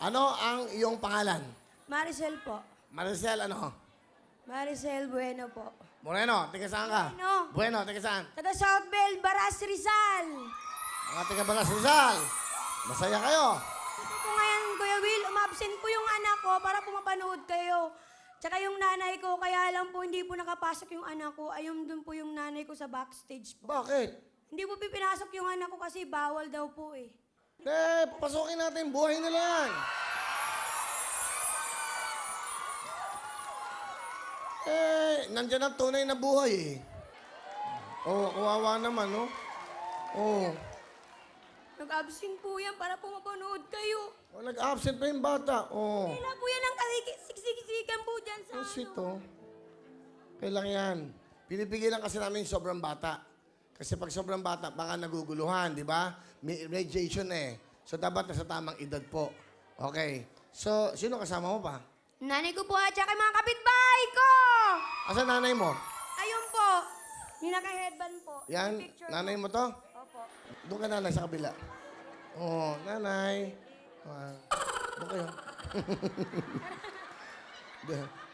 Ano ang iyong pangalan? Maricel po. Maricel, ano? Maricel Bueno po. Moreno, taga saan ka? Bueno. Bueno, taga saan? Taga South Bell, Baras, Rizal. Mga taga Balas Rizal. Masaya kayo. Ito po ngayon, Kuya Will, umabsent po yung anak ko para po mapanood kayo. Tsaka yung nanay ko, kaya lang po hindi po nakapasok yung anak ko. Ayun dun po yung nanay ko sa backstage po. Bakit? Hindi po pinasok yung anak ko kasi bawal daw po eh. Papasukin natin. Buhay nila yan. Nandyan ang tunay na buhay eh. Oh, kawawa naman, no? Oh. Nag-absent po yan para po mapanood kayo. Oh, nag-absent pa yung bata. Oh. Kailan po yan ang siksikan po dyan sa Ang sweet, oh. Kailang yan. Pinipigilan kasi namin yung sobrang bata. Kasi pag sobrang bata, baka naguguluhan, di ba? May radiation eh. So, dapat nasa tamang edad po. Okay. So, sino kasama mo pa? Nanay ko po at saka mga kapitbahay ko! Asan nanay mo? Ayun po. Yung naka-headband po. Yan, Yung picture nanay ko. mo to? Opo. Doon ka nanay sa kabila. Oh, nanay. Doon kayo.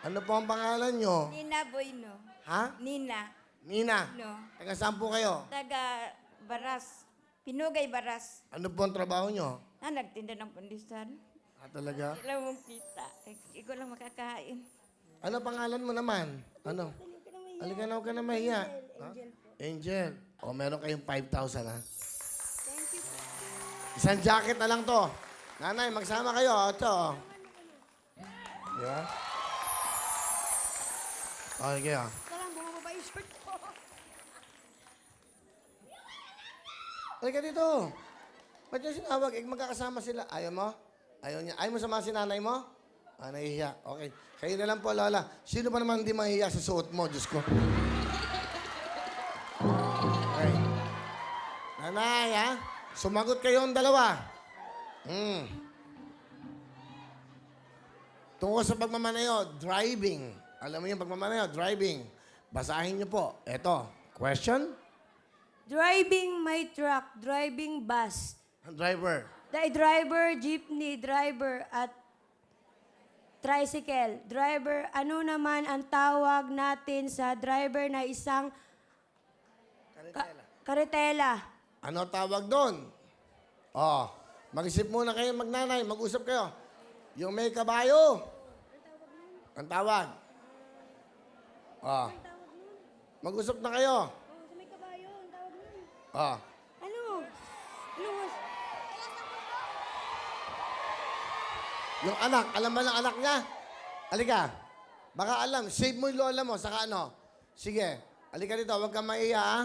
Ano po ang pangalan nyo? Nina Bueno. Ha? Nina. Nina. No. Taga saan po kayo? Taga Baras. Pinugay Baras. Ano po ang trabaho nyo? Nagtinda ng pandesal. Talaga? Sila mong kita. Ikaw lang makakain. Ano pangalan mo naman? Ano? Aliganaw ka na mahiya. Angel po. Angel. O, meron kayong 5,000, ha? Thank you po. Isang jacket na lang to. Nanay, magsama kayo. Ito. Di ba? Okay kayo. Parang bumababa yung shirt ko. Halika dito. Ba't yung sinawag? Magkakasama sila. Ayaw mo? Ayaw niya. Ayaw mo sama si nanay mo? Nahihiya. Okay. Kayo na lang po, Lola. Sino pa naman hindi mahihiya sa suot mo? Diyos ko. Okay. Nanay, ha? Sumagot kayong dalawa. Tungkol sa pagmamanayo, driving. Alam mo yung pagmamanayo, driving. Basahin niyo po. Eto, question? Driving my truck, driving bus. Ang driver. The driver, jeepney, driver at tricycle. Driver, ano naman ang tawag natin sa driver na isang karetela? Ano tawag doon? Oh, mag-isip muna kayo, magnanay, mag-usap kayo. Yung may kabayo. Ang tawag. Oh. Mag-usap na kayo. Oh, may kabayo, ang tawag nun. Oh. Ano? Ano was? Yung anak, alam ba ng anak niya? Halika. Baka alam. Save mo yung lola mo, saka ano. Sige. Halika dito, huwag kang maiya, ha?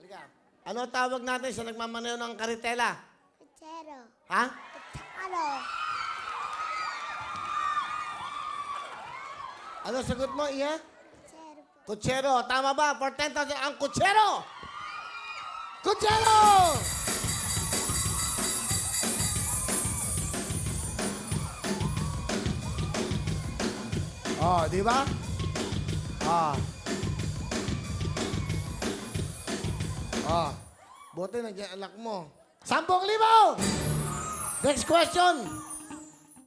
Halika. Ano tawag natin sa nagmamanayo ng karitela? Kutsero. Ha? Ano? Ano sagot mo, Iya? Kutsero po. Kutsero. Tama ba? For 10,000 ang kutsero! Kutsero! Oh, di ba? Ah. Ah. Buti nandiyan anak mo. 10,000! Next question.